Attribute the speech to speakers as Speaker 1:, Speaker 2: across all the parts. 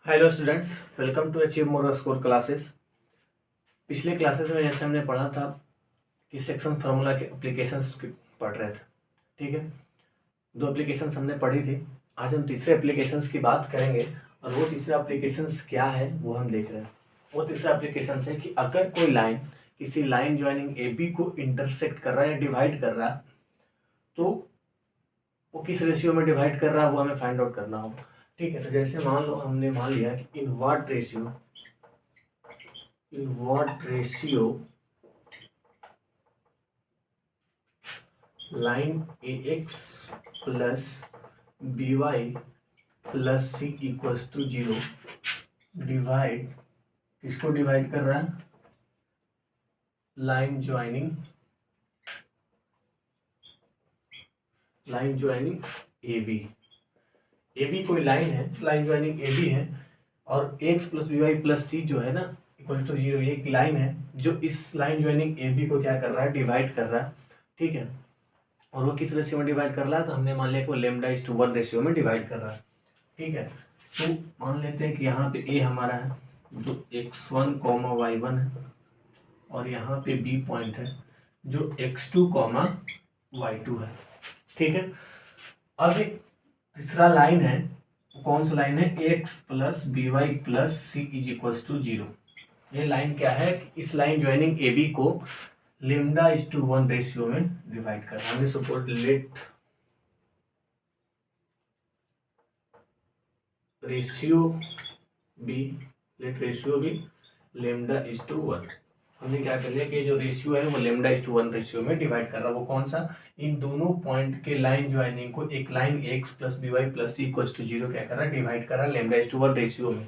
Speaker 1: Hello students, welcome to achieve more score classes. पिछले classes में जैसे हमने पढ़ा था कि सेक्शन फार्मूला के एप्लीकेशंस पढ़ रहे थे। ठीक है, दो एप्लीकेशंस हमने पढ़ी थी। आज हम तीसरे एप्लीकेशंस की बात करेंगे और वो तीसरा एप्लीकेशंस क्या है वो हम देख रहे हैं। वो तीसरा एप्लीकेशंस है कि अगर कोई लाइन किसी लाइन ज्वाइनिंग ए बी को इंटरसेक्ट कर रहा है या डिवाइड कर रहा है तो वो किस रेशियो में डिवाइड कर रहा है वो हमें फाइंड आउट करना होगा। ठीक है, तो जैसे मान लो हमने मान लिया कि in what ratio line a x plus b y plus c equals to 0 divide किसको डिवाइड कर रहा है? लाइन ज्वाइनिंग ए बी कोई लाइन है, लाइन ज्वाइनिंग ए बी है और x plus b y plus c जो है ना इक्वल टू 0 एक लाइन है जो इस लाइन ज्वाइनिंग ए बी को क्या कर रहा है? डिवाइड कर रहा है। ठीक है, और वो किस रेशियो में डिवाइड कर रहा है? तो हमने मान लिया कि वो λ/1 रेशियो में डिवाइड कर रहा है। ठीक है, तो मान लेते हैं कि यहाँ पे ए हमारा है जो x1, y1 है और यहाँ पे बी पॉइंट है जो x2, y2 है। ठीक है, अब तीसरा लाइन है, कौन सा लाइन है? X plus b y plus c is equals to 0। ये लाइन क्या है? इस लाइन ज्वाइनिंग ए बी को λ/1 रेशियो में डिवाइड करना। हमने सपोज लेट रेशियो बी λ/1। हमने क्या कर लिया कि जो रेशियो है वो λ/1 रेशियो में डिवाइड कर रहा है। वो कौन सा? इन दोनों पॉइंट के लाइन ज्वाइनिंग को एक line x plus b y plus c equals to 0 क्या कर रहा है? डिवाइड कर रहा है λ/1 रेशियो में।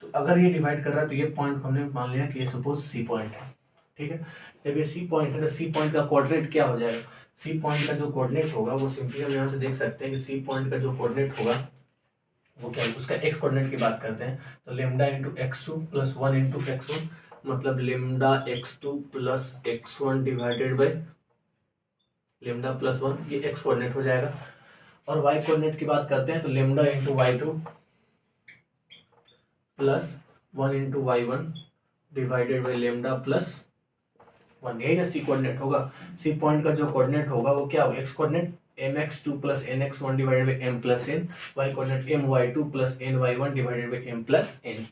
Speaker 1: तो अगर ये डिवाइड कर रहा है तो ये पॉइंट को हमने मान लिया कि ये सपोज सी पॉइंट है। ठीक है, जब ये सी पॉइंट है तो सी पॉइंट का कोऑर्डिनेट क्या हो जाएगा? सी पॉइंट का जो कोऑर्डिनेट होगा वो सिंपली हम यहाँ से देख सकते हैं कि सी पॉइंट का जो कोऑर्डिनेट होगा वो क्या है? उसका एक्स कोऑर्डिनेट की बात करते हैं तो λ/x2 + 1 × x1 मतलब λ/x2 + x1 डिवाइडेड बाय λ+1, ये एक्स कोऑर्डिनेट हो जाएगा। और वाई कोऑर्डिनेट की बात करते हैं तो λ/y2 + 1 × y1 डिवाइडेड बाय λ+1, यही ना सी कोऑर्डिनेट होगा। सी पॉइंट का जो कोऑर्डिनेट होगा वो क्या होगा? X coordinate mx2 + nx1 divided by m+n, y coordinate my2 + ny1 divided by m+n।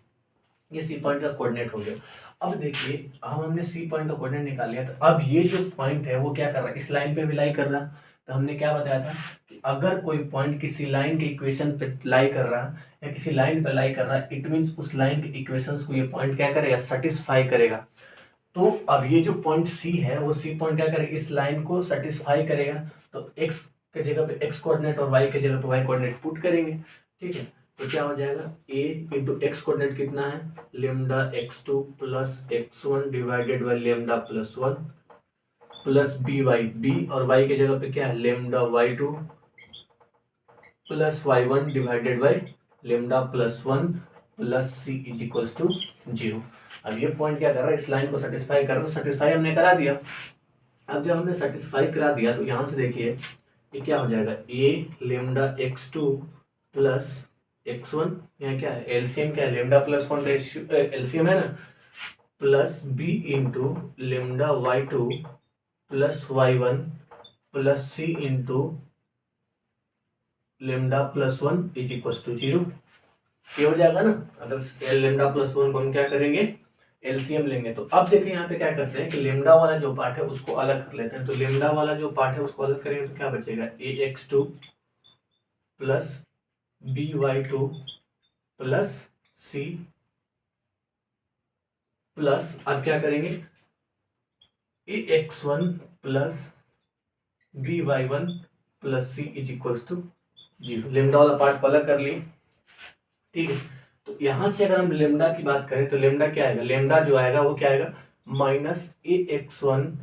Speaker 1: ये सी पॉइंट का कोऑर्डिनेट हो गया। अब देखिए हमने सी पॉइंट का कोऑर्डिनेट निकाल लिया, तो अब ये जो पॉइंट है वो क्या कर रहा है? इस लाइन पे भी लाई कर रहा है। तो हमने क्या बताया था कि अगर कोई पॉइंट किसी लाइन के इक्वेशन पे लाई कर रहा है या किसी लाइन पे लाई कर रहा है, इट मीन्स उस लाइन के इक्वेशंस को ये पॉइंट क्या करेगा? सेटिस्फाई करेगा। तो अब ये जो पॉइंट सी है वो सी पॉइंट क्या करेगा? इस लाइन को सेटिस्फाई करेगा। तो एक्स के जगह पे एक्स कोऑर्डिनेट और वाई के जगह पे वाई कोऑर्डिनेट पुट करेंगे। ठीक है, तो क्या हो जाएगा? a × एक्स कोऑर्डिनेट कितना है? λ/x2 + x1 divided by λ+1 plus b और y के जगह पे क्या है? λ/y2 + y1 divided by λ+1 plus c is equals to 0। अब ये पॉइंट क्या कर रहा है? इस लाइन को सेटिस्फाई कर रहा है। सेटिस्फाई हमने करा दिया। अब जब हमने सेटिस्फाई करा दिया तो यहाँ से देखिए ये क्या हो जाएगा? a λ/x2 + x1, यहाँ क्या है? एलसीएम क्या है? λ+1 रेशियो एलसीएम है ना, plus b × λ/y2 + y1 plus c × λ+1 is equals to 0। ये हो जाएगा ना। अगर λ+1 को हम क्या करेंगे? एलसीएम लेंगे। तो अब देखिए यहाँ पे क्या करते हैं कि लेमडा वाला जो पार्ट है उसको अलग कर लेते हैं। तो लेमडा वाला जो पार्ट है उसको अलग करेंगे तो क्या बचेगा? ax2 + by2 + c प्लस अब क्या करेंगे? ax1 + by1 + c is equals to 0। Lambda वाला पार्ट को अलग कर लिए। ठीक है, तो यहां से अगर हम लेमडा की बात करें तो लेमडा क्या आएगा? लेमडा जो आएगा वो क्या आएगा? -ax1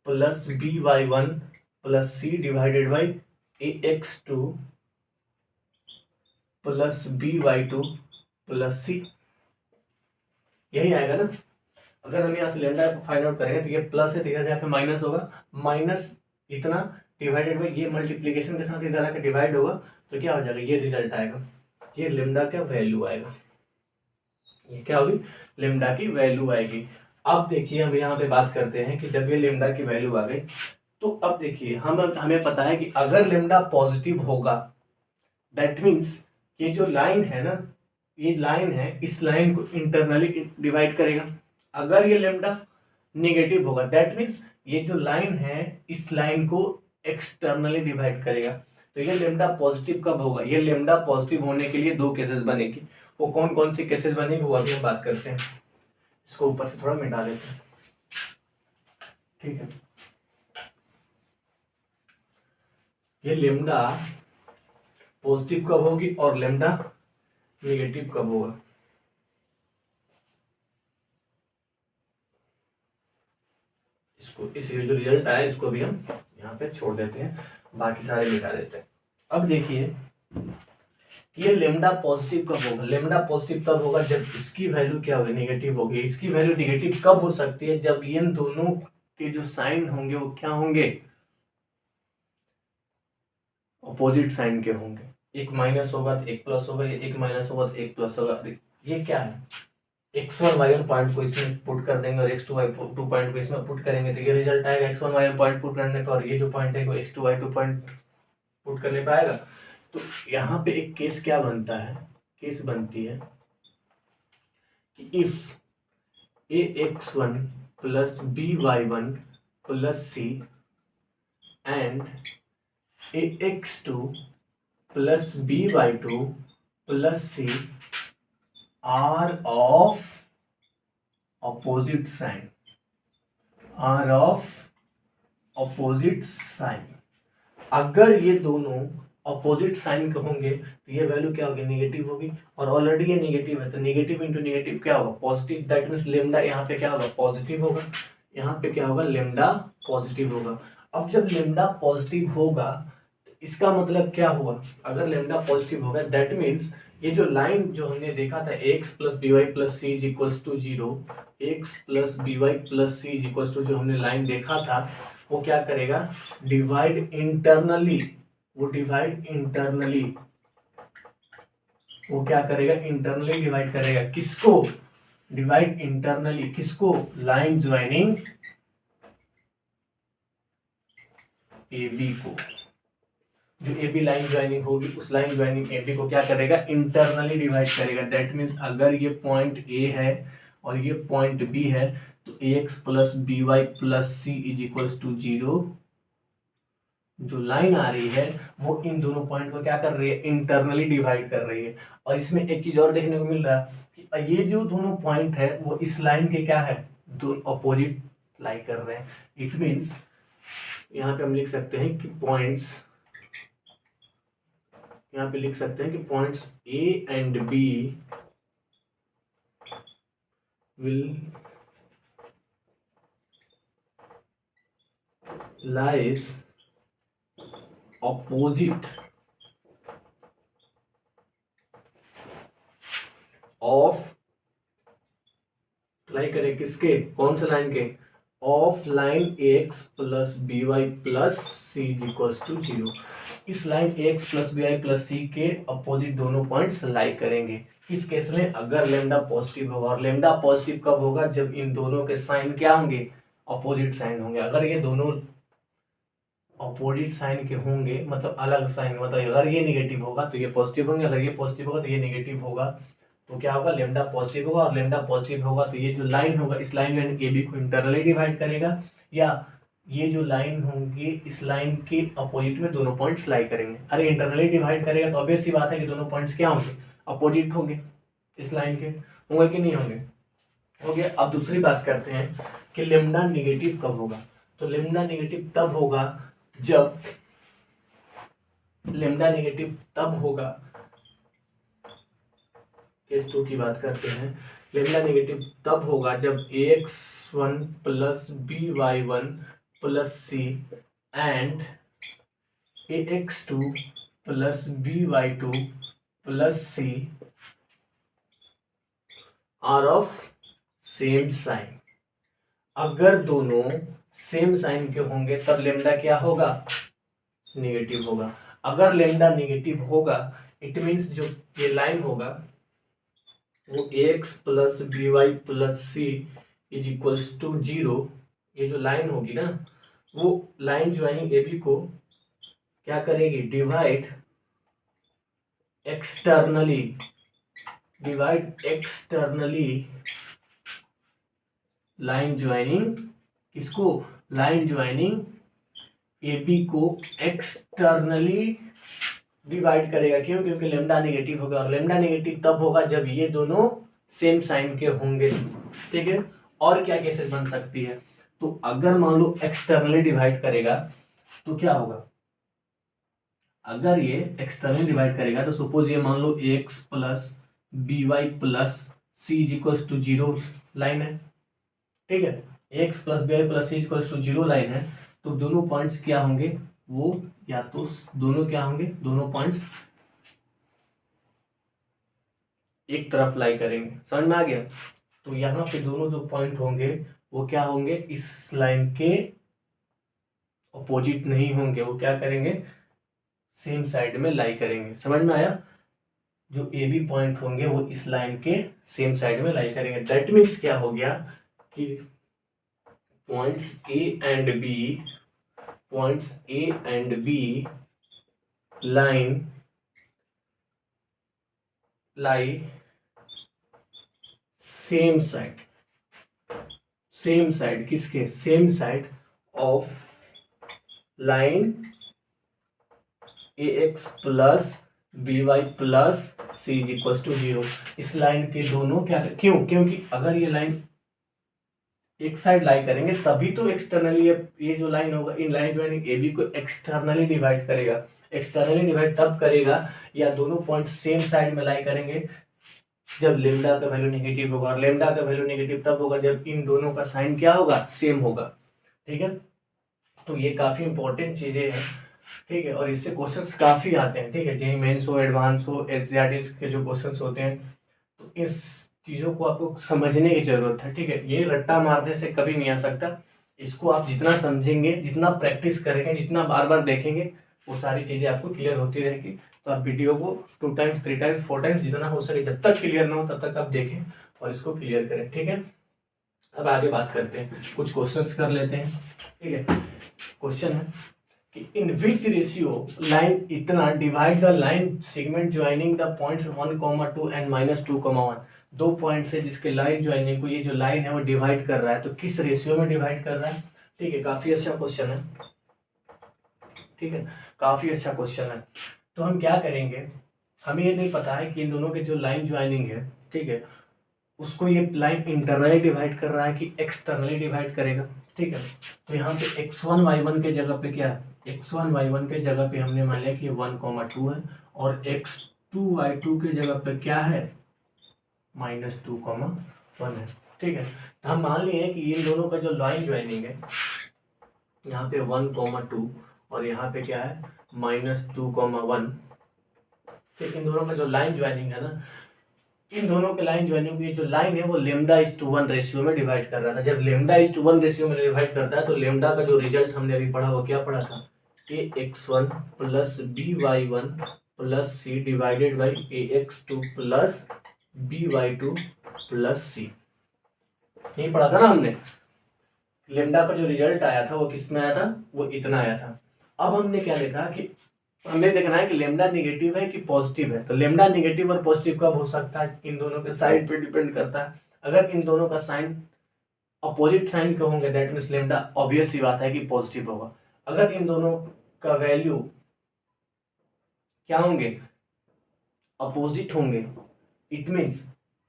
Speaker 1: + by1 + c divided by ax2 + by2 + c, यही आएगा ना। अगर हम यहाँ से लेमडा को फाइंड आउट करेंगे तो ये प्लस है तो इधर जाकर माइनस होगा, माइनस इतना डिवाइडेड बाई ये मल्टीप्लीकेशन के साथ इधर आकर डिवाइड होगा तो क्या हो जाएगा? ये रिजल्ट आएगा, ये लेमडा का वैल्यू आएगा। ये क्या होगी, लेमडा की वैल्यू आएगी। अब देखिए हम यहाँ पे बात करते हैं कि जब ये लेमडा की वैल्यू आ गई तो अब देखिए हमें पता है कि अगर लेमडा पॉजिटिव होगा दैट मीन्स ये जो लाइन है ना, ये लाइन है, इस लाइन को इंटरनली डिवाइड करेगा। अगर ये लेमडा नेगेटिव होगा दैट मीन्स ये जो लाइन है इस लाइन को एक्सटर्नली डिवाइड करेगा। तो ये लेमडा पॉजिटिव कब होगा, ये लेमडा पॉजिटिव होने के लिए दो केसेस बनेगी। वो कौन कौन से केसेस बनेगी वो अभी हम बात करते हैं। इसको ऊपर से थोड़ा मिटा देते हैं, ठीक है। ये लेमडा पॉजिटिव कब होगी और लेमडा नेगेटिव कब होगा। इसको इस जो रिजल्ट आया इसको भी हम यहाँ पे छोड़ देते हैं, बाकी सारे मिटा देते हैं। अब देखिए कि ये लेमडा पॉजिटिव कब होगा, लेमडा पॉजिटिव तब होगा जब इसकी वैल्यू क्या होगी, नेगेटिव होगी। इसकी वैल्यू नेगेटिव कब हो सकती है, जब इन दोनों के जो साइन होंगे वो क्या होंगे, अपोजिट साइन के होंगे। एक माइनस होगा तो एक प्लस होगा, एक माइनस होगा तो एक प्लस होगा। ये क्या है, x1 y1 पॉइंट को इसमें पुट कर देंगे और x2 y2 पॉइंट को इसमें पुट करेंगे तो ये रिजल्ट आएगा x1 y1 पॉइंट पुट करने पर, और ये जो पॉइंट है वो x2 y2 पॉइंट पुट करने पर आएगा। तो यहाँ पे एक केस क्या बनता है, केस बनती है कि if ax1 plus by1 plus c and ax2 plus by2 plus c are of opposite sign, are of opposite sign. अगर ये दोनों ऑपोजिट साइन के होंगे तो ये वैल्यू क्या होगी, नेगेटिव होगी। और ऑलरेडी ये नेगेटिव है तो नेगेटिव इंटू नेगेटिव क्या होगा, पॉजिटिव। दैट मीन्स लेमडा यहाँ पे क्या होगा, पॉजिटिव होगा। यहाँ पे क्या होगा, लेमडा पॉजिटिव होगा। अब जब लेमडा पॉजिटिव होगा तो इसका मतलब क्या हुआ, अगर लेमडा पॉजिटिव होगा दैट मीन्स ये जो लाइन जो हमने देखा था x plus b y plus c is equals to zero, x plus b y plus c is equals to, जो हमने लाइन देखा था वो क्या करेगा, डिवाइड इंटरनली, वो डिवाइड इंटरनली, वो क्या करेगा, इंटरनली डिवाइड करेगा। किसको, डिवाइड इंटरनली किसको, लाइन ज्वाइनिंग ए बी को। जो ए बी लाइन ज्वाइनिंग होगी उस लाइन ज्वाइनिंग ए बी को क्या करेगा, इंटरनली डिवाइड करेगा। दैट मीन्स अगर ये पॉइंट ए है और ये पॉइंट बी है तो a x plus b y plus c is equals to zero. जो लाइन आ रही है वो इन दोनों पॉइंट को क्या कर रही है, इंटरनली डिवाइड कर रही है। और इसमें एक चीज और देखने को मिल रहा है कि ये जो दोनों पॉइंट है वो इस लाइन के क्या है, दोनों अपोजिट लाई कर रहे हैं। इट मीन्स यहाँ पे हम लिख सकते हैं कि पॉइंट्स, यहाँ पे लिख सकते हैं कि points A and B will lies opposite of, lie करें किसके, कौन से लाइन के, of line x plus b y plus c is equals to zero. इस line x plus b y plus c के अपोजिट दोनों पॉइंट्स लाई करेंगे। इस केस में अगर लेमडा पॉजिटिव होगा, और लेमडा पॉजिटिव कब होगा, जब इन दोनों के साइन क्या होंगे, अपोजिट साइन होंगे। अगर ये दोनों अपोजिट साइन के होंगे मतलब अलग साइन, मतलब अगर ये नेगेटिव होगा तो ये पॉजिटिव होंगे, अगर ये पॉजिटिव होगा तो ये नेगेटिव होगा। तो क्या होगा, लेमडा पॉजिटिव होगा, और लेमडा पॉजिटिव होगा तो ये जो लाइन होगा इस लाइन में ए बी को इंटरनली डिवाइड करेगा, या ये जो लाइन होंगी इस लाइन के अपोजिट में दोनों पॉइंट्स लाई करेंगे। अरे इंटरनली डिवाइड करेगा तो ऑब्वियस सी बात है कि दोनों पॉइंट्स क्या होंगे, अपोजिट होंगे, इस लाइन के होंगे कि नहीं होंगे, हो गया। अब दूसरी बात करते हैं कि लेमडा नेगेटिव कब होगा। तो लेमडा नेगेटिव तब होगा जब, लेमडा नेगेटिव तब होगा, केस 2 की बात करते हैं। लेमडा नेगेटिव तब होगा जब ax1 plus by1 plus c and ax2 plus by2 plus c are of same sign. अगर दोनों सेम साइन के होंगे तब लेमडा क्या होगा, नेगेटिव होगा। अगर लेमडा नेगेटिव होगा इट मीन्स जो ये लाइन होगा वो ax plus b y plus c is equals to 0, ये जो लाइन होगी ना वो लाइन ज्वाइनिंग ए बी को क्या करेगी, externally divide externally line joining किसको, लाइन ज्वाइनिंग ए बी को एक्सटर्नली डिवाइड करेगा। क्यों, क्योंकि लेमडा नेगेटिव होगा और लेमडा नेगेटिव तब होगा जब ये दोनों सेम साइन के होंगे। ठीक है, और क्या केसेस बन सकती है, तो अगर मान लो एक्सटर्नली डिवाइड करेगा तो क्या होगा, अगर ये एक्सटर्नली डिवाइड करेगा तो सपोज ये मान लो x plus b y plus c is equals to 0 line है। ठीक है, x plus b y plus c is equals to 0 line है, तो दोनों पॉइंट्स क्या होंगे, वो या तो दोनों क्या होंगे, दोनों पॉइंट्स एक तरफ लाई करेंगे। समझ में आ गया, तो यहाँ पे दोनों जो पॉइंट होंगे वो क्या होंगे, इस लाइन के अपोजिट नहीं होंगे, वो क्या करेंगे, सेम साइड में लाई करेंगे। समझ में आया, जो ए बी पॉइंट होंगे वो इस लाइन के सेम साइड में लाई करेंगे। दैट मीन्स क्या हो गया कि points A and B line lie same side किसके, same side of line a x plus b y plus c is equal to 0। इस लाइन के दोनों क्या, क्यों, क्योंकि अगर ये लाइन एक साइड लाई करेंगे तभी तो एक्सटर्नली ये जो लाइन होगा इन लाइन ज्वाइनिंग ए बी को एक्सटर्नली डिवाइड करेगा। एक्सटर्नली डिवाइड तब करेगा या दोनों पॉइंट सेम साइड में लाई करेंगे जब लेमडा का वैल्यू नेगेटिव होगा, और लेमडा का वैल्यू नेगेटिव तब होगा जब इन दोनों का साइन क्या होगा, सेम होगा। ठीक है, तो ये काफी इंपॉर्टेंट चीजें हैं। ठीक है, और इससे क्वेश्चंस काफी आते हैं। ठीक है, जेईई मेंस हो, एडवांस हो, एनसीईआरटी के जो क्वेश्चंस होते हैं, तो इस चीजों को आपको समझने की जरूरत है। ठीक है, ये रट्टा मारने से कभी नहीं आ सकता, इसको आप जितना समझेंगे, जितना प्रैक्टिस करेंगे, जितना बार बार देखेंगे, वो सारी चीजें आपको क्लियर होती रहेगी। तो आप वीडियो को 2 टाइम्स 3 टाइम्स 4 टाइम्स जितना हो सके, जब तक क्लियर ना हो तब तक आप देखें और इसको क्लियर करें। ठीक है, अब आगे बात करते हैं, कुछ क्वेश्चंस कर लेते हैं। ठीक है, क्वेश्चन है कि इन विच रेशियो लाइन इतना divide the line segment joining the points 1,2 and -2,1, दो पॉइंट से जिसके लाइन ज्वाइनिंग को ये जो लाइन है वो डिवाइड कर रहा है, तो किस रेशियो में डिवाइड कर रहा है। ठीक है, काफी अच्छा क्वेश्चन है। ठीक है, काफी अच्छा क्वेश्चन है। तो हम क्या करेंगे, हमें ये नहीं पता है कि इन दोनों के जो लाइन ज्वाइनिंग है, ठीक है, उसको ये लाइन इंटरनली डिवाइड कर रहा है कि एक्सटर्नली डिवाइड करेगा। ठीक है, तो यहाँ पे x1 y1 के जगह पे क्या है, x1 y1 के जगह पे हमने मान लिया कि 1,2 है, और x2 y2 के जगह पे क्या है, -2,1 है। ठीक है, तो हम मान लिए कि इन दोनों का जो लाइन ज्वाइनिंग है, यहाँ पे 1,2 और यहाँ पे क्या है -2,1। ठीक, इन दोनों का जो लाइन ज्वाइनिंग है ना, इन दोनों के लाइन ज्वाइनिंग की जो लाइन है वो λ:1 रेशियो में डिवाइड कर रहा था। जब λ:1 रेशियो में डिवाइड करता है तो लेमडा का जो रिजल्ट हमने अभी पढ़ा वो क्या पढ़ा था, ax1 plus by1 plus c divided by ax2 plus by2 plus c, यही पढ़ा था ना हमने। लेमडा का जो रिजल्ट आया था वो किस में आया था, वो इतना आया था। अब हमने क्या देखा कि हमें देखना है कि लेमडा नेगेटिव है कि पॉजिटिव है। तो लेमडा नेगेटिव और पॉजिटिव कब हो सकता है, इन दोनों के साइन पे डिपेंड करता है। अगर इन दोनों का साइन अपोजिट साइन के होंगे दैट मीन्स लेमडा ऑब्वियस सी बात है कि पॉजिटिव होगा। अगर इन दोनों का वैल्यू क्या होंगे, अपोजिट होंगे, इट मीन्स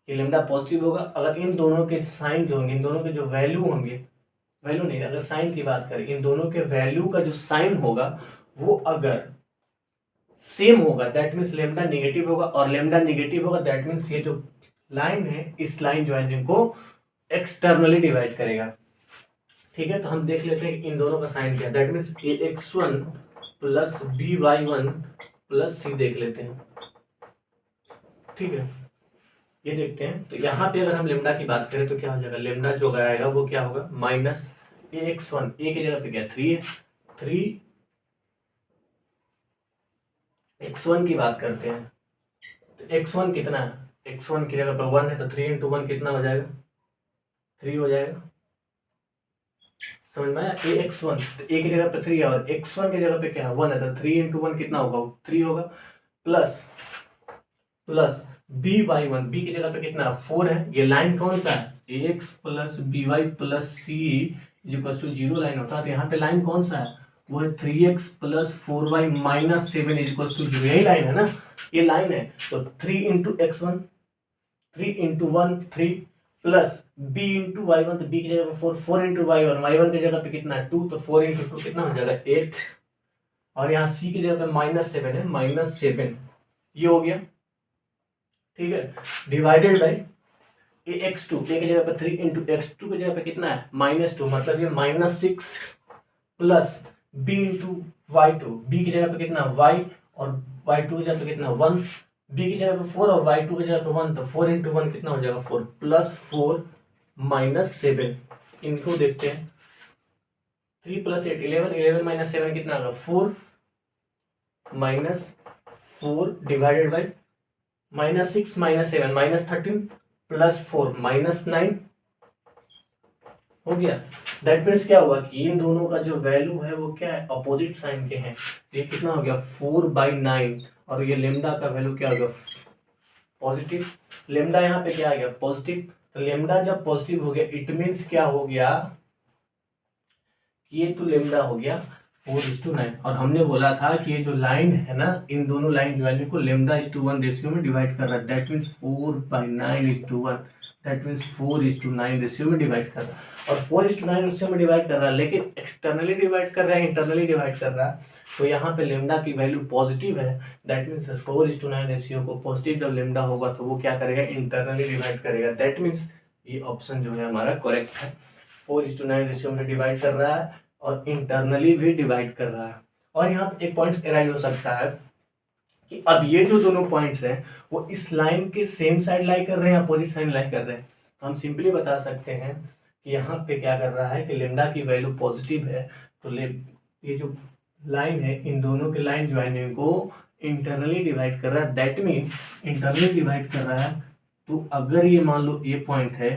Speaker 1: कि लेमडा पॉजिटिव होगा। अगर इन दोनों के साइन जो होंगे, इन दोनों के जो वैल्यू होंगे, वैल्यू नहीं, अगर साइन की बात करें, इन दोनों के वैल्यू का जो साइन होगा वो अगर सेम होगा दैट मीन्स लेमडा नेगेटिव होगा, और लेमडा नेगेटिव होगा दैट मीन्स ये जो लाइन है इस लाइन ज्वाइनिंग को एक्सटर्नली डिवाइड करेगा। ठीक है, तो हम देख लेते हैं इन दोनों का साइन क्या है, that means ax1 plus by1 plus c देख लेते हैं। ठीक है, ये देखते हैं, तो यहाँ पे अगर हम लेमडा की बात करें तो क्या हो जाएगा, लेमडा जो आएगा वो क्या होगा माइनस ax1, ए की जगह पे क्या 3 है, 3 x1 की बात करते हैं तो x1 कितना है, x1 की जगह पर 1 है तो 3 इंटू 1 कितना हो जाएगा, 3 हो जाएगा। समझ में आया? ए x1 तो ए की जगह पे 3 है और x1 की जगह पे क्या है 1 है, तो 3 इंटू 1 कितना होगा, 3 होगा। Plus plus b y one, b की जगह पे कितना 4 है। ये लाइन कौन सा है, x plus b y plus c is equal to 0 line होता है। तो यहाँ पे लाइन कौन सा है, वो है 3x plus 4y minus 7 is equal to 0, यही लाइन है ना, ये लाइन है। तो 3 into x1, 3 into 1 3 plus b into y one, तो b की जगह पे 4, 4 into y one, y one की जगह पे कितना है 2, तो 4 इंटू 2 कितना हो जाएगा 8, और यहाँ c की जगह पे -7 है, -7, ये हो गया। ठीक है, डिवाइडेड बाई ए x2, ए की जगह पे 3 इंटू x2 की जगह पे कितना है -2, मतलब ये -6 plus b into y2, b की जगह पे कितना y और y2 की जगह पे कितना 1, b की जगह पे 4 और y2 की जगह पे 1, तो 4 इंटू 1 कितना हो जाएगा 4, प्लस 4 -7, इनको देखते हैं। 3 प्लस 8 11, 11 माइनस 7 कितना होगा 4, -4 डिवाइडेड बाई -6 -7 -13 प्लस 4 -9 हो गया। दैट मीन्स क्या हुआ कि इन दोनों का जो वैल्यू है वो क्या है, अपोजिट साइन के हैं। ये कितना हो गया 4/9, और ये लेमडा का वैल्यू क्या हो गया पॉजिटिव। लेमडा यहाँ पे क्या आ गया पॉजिटिव, तो लेमडा जब पॉजिटिव हो गया इट मीन्स क्या हो गया, ये तो लेमडा हो गया 4:9। और हमने बोला था कि ये जो लाइन है ना, इन दोनों लाइन वैल्यू को लेमडा:1 रेशियो में डिवाइड कर रहा है। That means 4/9:1, that means 4:9 ratio में डिवाइड कर रहा है। और 4:9 रेशियो में डिवाइड कर रहा है, लेकिन एक्सटर्नली डिवाइड कर रहा है, इंटरनली डिवाइड कर रहा है। तो यहाँ पे लेमडा की वैल्यू पॉजिटिव है, दैट मीन्स 4:9 रेशियो को पॉजिटिव जब लेमडा होगा तो वो क्या करेगा, इंटरनली डिवाइड करेगा। दैट मीन्स ये ऑप्शन जो है हमारा करेक्ट है, 4:9 रेशियो में डिवाइड कर रहा है और इंटरनली भी डिवाइड कर रहा है। और यहाँ पे एक पॉइंट एराइज हो सकता है कि अब ये जो दोनों पॉइंट्स हैं वो इस लाइन के सेम साइड लाई कर रहे हैं, अपोजिट साइड लाई कर रहे हैं। तो हम सिंपली बता सकते हैं कि यहाँ पे क्या कर रहा है कि लेमडा की वैल्यू पॉजिटिव है, तो ये जो लाइन है इन दोनों के लाइन ज्वाइनिंग को इंटरनली डिवाइड कर रहा है। दैट मीन्स इंटरनली डिवाइड कर रहा है, तो अगर ये मान लो ए पॉइंट है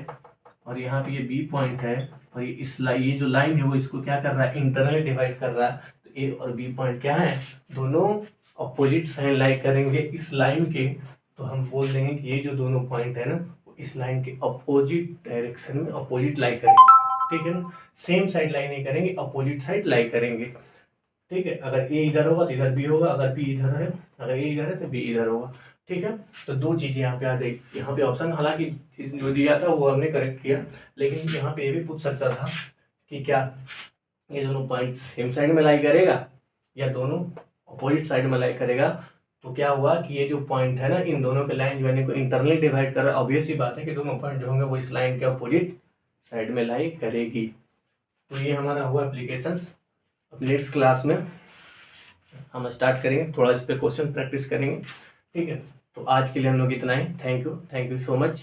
Speaker 1: और यहाँ पे ये बी पॉइंट है, और ये जो लाइन है वो इसको क्या कर रहा है, इंटरनली डिवाइड कर रहा है, तो ए और बी पॉइंट क्या है, दोनों अपोजिट साइन लाई करेंगे इस लाइन के। तो हम बोल देंगे कि ये जो दोनों पॉइंट है ना वो इस लाइन के अपोजिट डायरेक्शन में अपोजिट लाई करेंगे। ठीक है ना, सेम साइड लाई नहीं करेंगे, अपोजिट साइड लाई करेंगे। ठीक है, अगर ए इधर होगा तो इधर बी होगा, अगर बी इधर है, अगर ए इधर है तो बी इधर होगा। ठीक है, तो दो चीजें यहाँ पे आ गई। यहाँ पे ऑप्शन हालांकि जो दिया था वो हमने करेक्ट किया, लेकिन यहाँ पे ये भी पूछ सकता था कि क्या ये दोनों पॉइंट सेम साइड में लाई करेगा या दोनों अपोजिट साइड में लाई करेगा। तो क्या हुआ कि ये जो पॉइंट है ना इन दोनों के लाइन ज्वाइनिंग को इंटरनली डिवाइड कर रहा है। ऑब्वियस सी बात है कि दोनों पॉइंट जो होंगे वो इस लाइन के अपोजिट साइड में लाई करेगी। तो ये हमारा हुआ एप्लीकेशंस। अब नेक्स्ट क्लास में हम स्टार्ट करेंगे, थोड़ा इस पे क्वेश्चन प्रैक्टिस करेंगे। ठीक है, तो आज के लिए हम लोग इतना ही। Thank you so much.